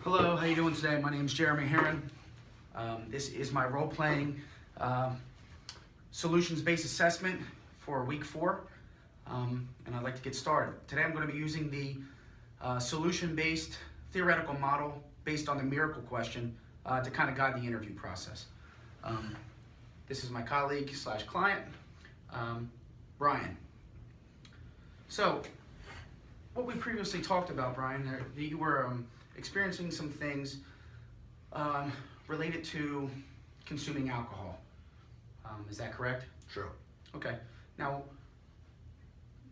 Hello, how you doing today? My name is Jeremy Heron. This is my role-playing solutions-based assessment for week 4, and I'd like to get started. Today I'm going to be using the solution-based theoretical model based on the miracle question to kind of guide the interview process. This is my colleague slash client, Brian. So, what we previously talked about, Brian, you were experiencing some things related to consuming alcohol. Is that correct? True. Okay. Now,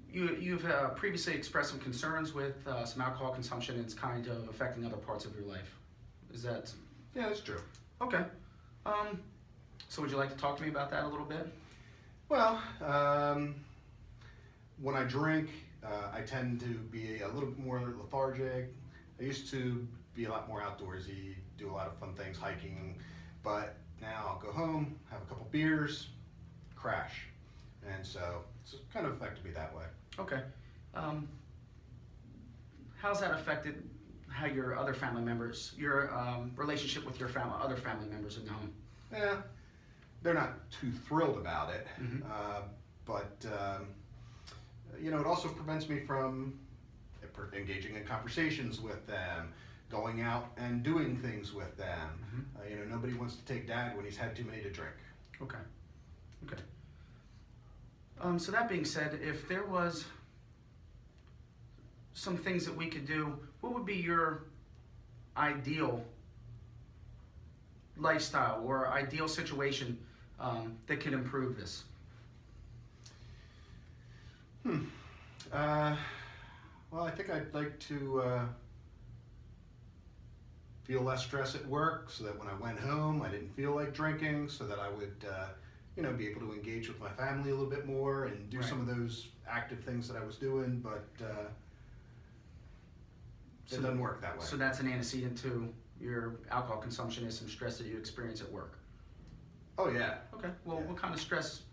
you've previously expressed some concerns with some alcohol consumption and it's kind of affecting other parts of your life. Is that? Yeah, that's true. Okay. So would you like to talk to me about that a little bit? Well, when I drink, I tend to be a little bit more lethargic. I used to be a lot more outdoorsy, do a lot of fun things, hiking, but now I'll go home, have a couple beers, crash. And so it's kind of affected me that way. Okay. How's that affected how your other family members, your relationship with your other family members in the home? Yeah, they're not too thrilled about it, but you know, it also prevents me from engaging in conversations with them, going out and doing things with them. You know, nobody wants to take dad when he's had too many to drink. Okay. Okay. So that being said, if there was some things that we could do, what would be your ideal lifestyle or ideal situation that could improve this? Well, I think I'd like to feel less stress at work, so that when I went home, I didn't feel like drinking, so that I would, you know, be able to engage with my family a little bit more and do some of those active things that I was doing, but it doesn't work that way. So that's an antecedent to your alcohol consumption is some stress that you experience at work. Oh yeah. Okay. Well, Yeah. what kind of stress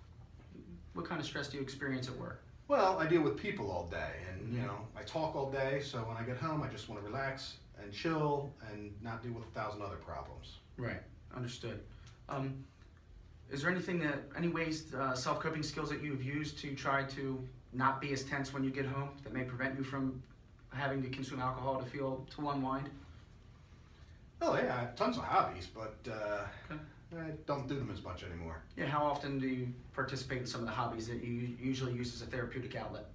do you experience at work? Well, I deal with people all day, and you know, I talk all day, so when I get home, I just want to relax and chill and not deal with 1,000 other problems. Right. Understood. Is there any ways, self-coping skills that you've used to try to not be as tense when you get home that may prevent you from having to consume alcohol to unwind? Oh yeah, I have tons of hobbies, but I don't do them as much anymore. Yeah, how often do you participate in some of the hobbies that you usually use as a therapeutic outlet?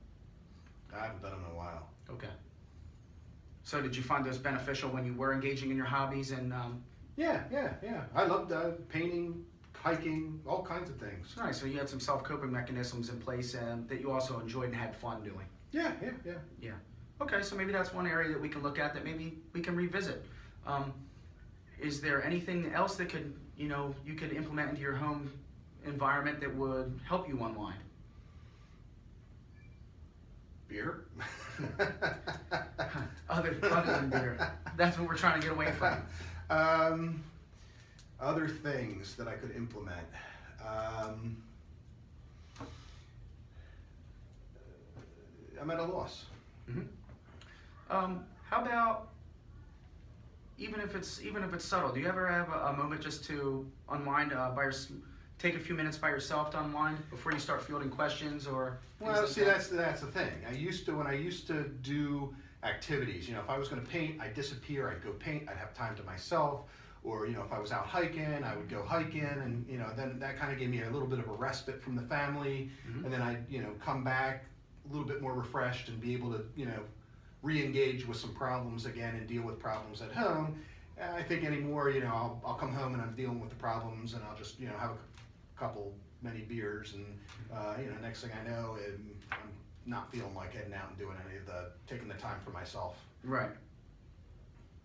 I haven't done them in a while. Okay. So did you find those beneficial when you were engaging in your hobbies? And Yeah. I loved painting, hiking, all kinds of things. nice. So you had some self-coping mechanisms in place that you also enjoyed and had fun doing. Yeah. Yeah. Okay, so maybe that's one area that we can look at that maybe we can revisit. Is there anything else that could, you could implement into your home environment that would help you unwind? Beer? other than beer. That's what we're trying to get away from. Other things that I could implement. I'm at a loss. How about even if it's subtle? Do you ever have a moment just to unwind take a few minutes by yourself to unwind before you start fielding questions or? Well, see, that's the thing. When I used to do activities, if I was going to paint, I'd disappear. I'd go paint. I'd have time to myself. Or if I was out hiking, I would go hiking, and then that kind of gave me a little bit of a respite from the family, and then I'd come back a little bit more refreshed and be able to re-engage with some problems again and deal with problems at home. I think anymore, I'll come home and I'm dealing with the problems, and I'll just have a many beers, and next thing I know, I'm not feeling like heading out and doing taking the time for myself. Right.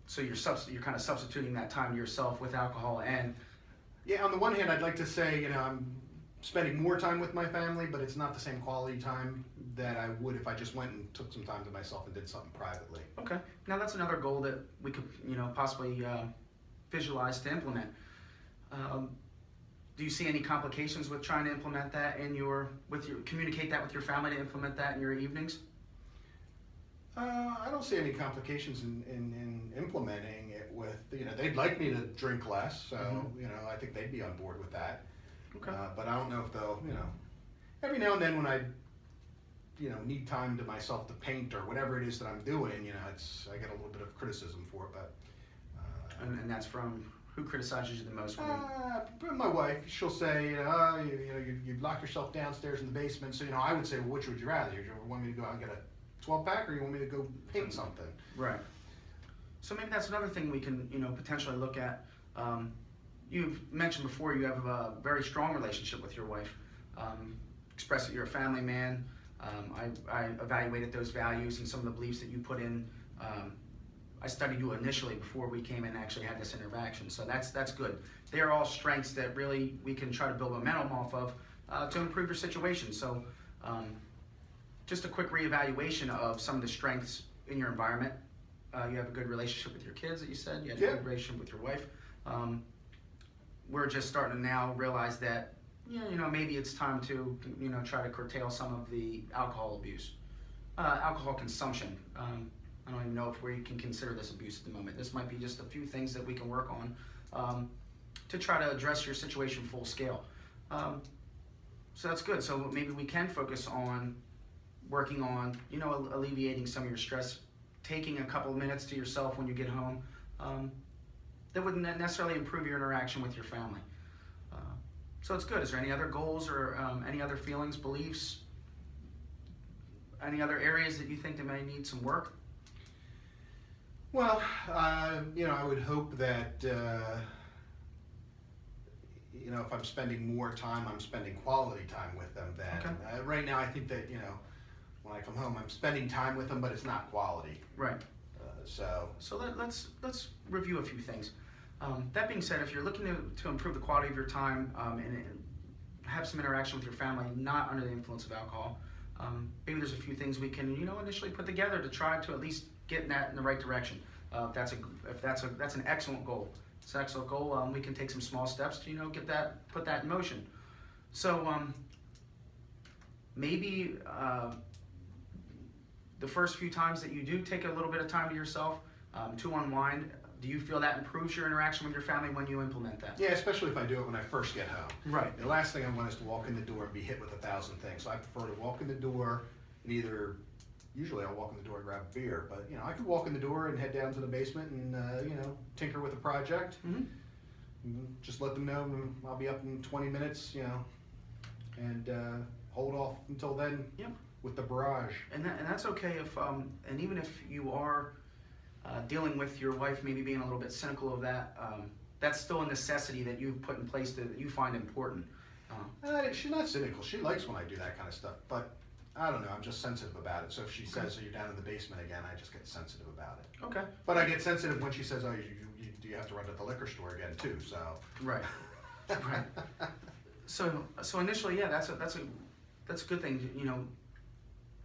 So you're kind of substituting that time to yourself with alcohol and. Yeah, on the one hand, I'd like to say, I'm spending more time with my family, but it's not the same quality time that I would if I just went and took some time to myself and did something privately. Okay. Now that's another goal that we could, possibly visualize to implement. Do you see any complications with trying to implement that communicate that with your family to implement that in your evenings? I don't see any complications in implementing it with, they'd like me to drink less, so, I think they'd be on board with that. Okay. But I don't know if they'll, every now and then when I, need time to myself to paint or whatever it is that I'm doing, I get a little bit of criticism for it, but. And that's from, who criticizes you the most? My wife, she'll say, you lock yourself downstairs in the basement, so, I would say, well, which would you rather? You want me to go out and get a 12-pack, or you want me to go paint something? Right. So maybe that's another thing we can, potentially look at. You've mentioned before you have a very strong relationship with your wife. Expressed that you're a family man. I evaluated those values and some of the beliefs that you put in. I studied you initially before we came in and actually had this interaction, so that's good. They are all strengths that really we can try to build momentum off of to improve your situation. So just a quick reevaluation of some of the strengths in your environment. You have a good relationship with your kids that you said. You had a good relationship with your wife. We're just starting to now realize that maybe it's time to try to curtail some of the alcohol abuse, alcohol consumption. I don't even know if we can consider this abuse at the moment. This might be just a few things that we can work on to try to address your situation full scale. So that's good. So maybe we can focus on working on, alleviating some of your stress, taking a couple of minutes to yourself when you get home. That wouldn't necessarily improve your interaction with your family. So it's good. Is there any other goals or any other feelings, beliefs, any other areas that you think that may need some work? Well, I would hope that, if I'm spending more time, I'm spending quality time with them then. Okay. Right now, I think that, when I come home, I'm spending time with them, but it's not quality. Right. So let's review a few things. That being said, if you're looking to improve the quality of your time and have some interaction with your family, not under the influence of alcohol, maybe there's a few things we can, initially put together to try to at least get that in the right direction. That's an excellent goal. It's an excellent goal. We can take some small steps to put that in motion. So maybe the first few times that you do take a little bit of time to yourself to unwind, do you feel that improves your interaction with your family when you implement that? Yeah, especially if I do it when I first get home. Right. The last thing I want is to walk in the door and be hit with 1,000 things. So I prefer to walk in the door and usually I'll walk in the door and grab a beer, but I could walk in the door and head down to the basement and tinker with a project. Mm-hmm. Just let them know I'll be up in 20 minutes, and hold off until then. Yep. With the barrage. And that's okay if and even if you are dealing with your wife maybe being a little bit cynical of that, that's still a necessity that you've put in place that you find important. She's not cynical. She likes when I do that kind of stuff, but I don't know, I'm just sensitive about it. So if she says, "So you're down in the basement again," I just get sensitive about it. Okay. But I get sensitive when she says, "Oh, do you have to run to the liquor store again too?" So. Right. Right. So initially, yeah, that's a good thing.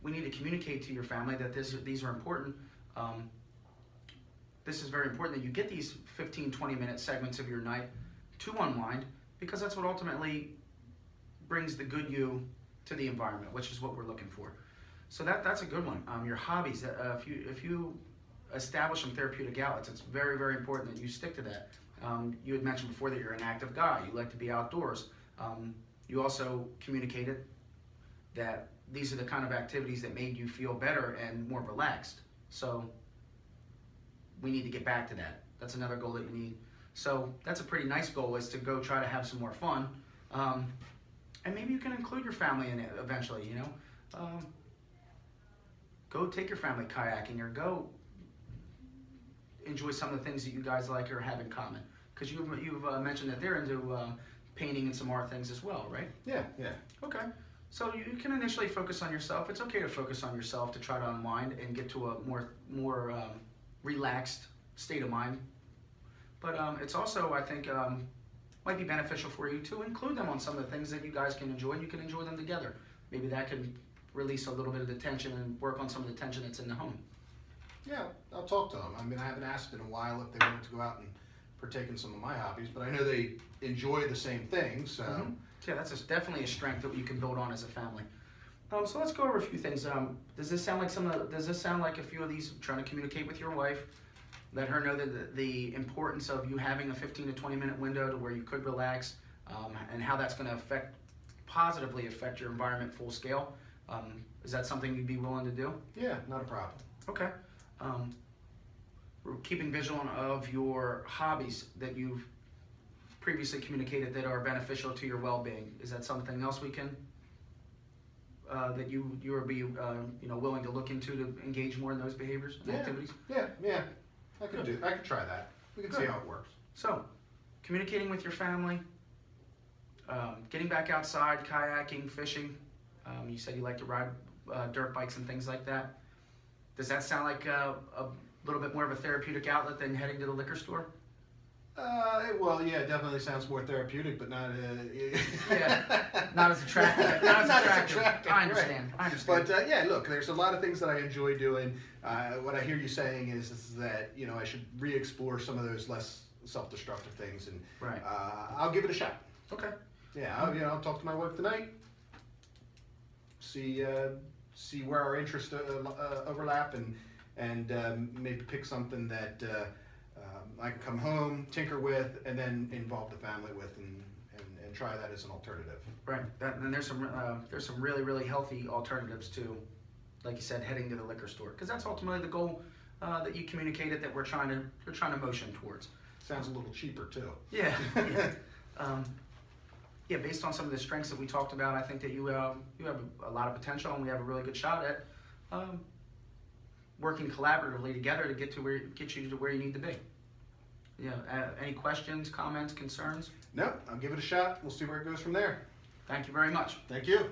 We need to communicate to your family that these are important. This is very important that you get these 15, 20-minute segments of your night to unwind, because that's what ultimately brings the good you to the environment, which is what we're looking for. So that's a good one. Your hobbies, if you establish some therapeutic outlets, it's very, very important that you stick to that. You had mentioned before that you're an active guy. You like to be outdoors. You also communicated that these are the kind of activities that made you feel better and more relaxed. So we need to get back to that. That's another goal that you need. So that's a pretty nice goal, is to go try to have some more fun. And maybe you can include your family in it eventually, Go take your family kayaking, or go enjoy some of the things that you guys like or have in common. Because you've mentioned that they're into painting and some art things as well, right? Yeah. Okay. So you can initially focus on yourself. It's okay to focus on yourself to try to unwind and get to a more relaxed state of mind. But it's also, I think, might be beneficial for you to include them on some of the things that you guys can enjoy, and you can enjoy them together. Maybe that can release a little bit of the tension and work on some of the tension that's in the home. Yeah, I'll talk to them. I mean, I haven't asked in a while if they wanted to go out and partake in some of my hobbies, but I know they enjoy the same things, so. Mm-hmm. Yeah, that's definitely a strength that you can build on as a family. So let's go over a few things. Does this sound like a few of these, trying to communicate with your wife, let her know that the importance of you having a 15 to 20 minute window to where you could relax, and how that's going to positively affect your environment full scale? Is that something you'd be willing to do? Yeah, not a problem. Okay. We're keeping vigilant of your hobbies that you've previously communicated that are beneficial to your well-being. Is that something else we can, that you would be willing to look into to engage more in those behaviors and activities? Yeah. I could try that. We can see how it works. So, communicating with your family, getting back outside, kayaking, fishing. You said you like to ride dirt bikes and things like that. Does that sound like a little bit more of a therapeutic outlet than heading to the liquor store? Well, yeah, it definitely sounds more therapeutic, but not. Not as attractive. Not as attractive. I right. understand. But yeah, look, there's a lot of things that I enjoy doing. What I hear you saying is that I should re-explore some of those less self-destructive things, and Right. I'll give it a shot. Okay. Yeah, I'll talk to my wife tonight. See where our interests overlap, and maybe pick something that I can come home, tinker with, and then involve the family with, and try that as an alternative. Right. And there's some really, really healthy alternatives to, like you said, heading to the liquor store, because that's ultimately the goal that you communicated that you're trying to motion towards. Sounds a little cheaper too. Yeah. Yeah. Based on some of the strengths that we talked about, I think that you have a lot of potential, and we have a really good shot at working collaboratively together to get you to where you need to be. Yeah. Any questions, comments, concerns? No, I'll give it a shot. We'll see where it goes from there. Thank you very much. Thank you.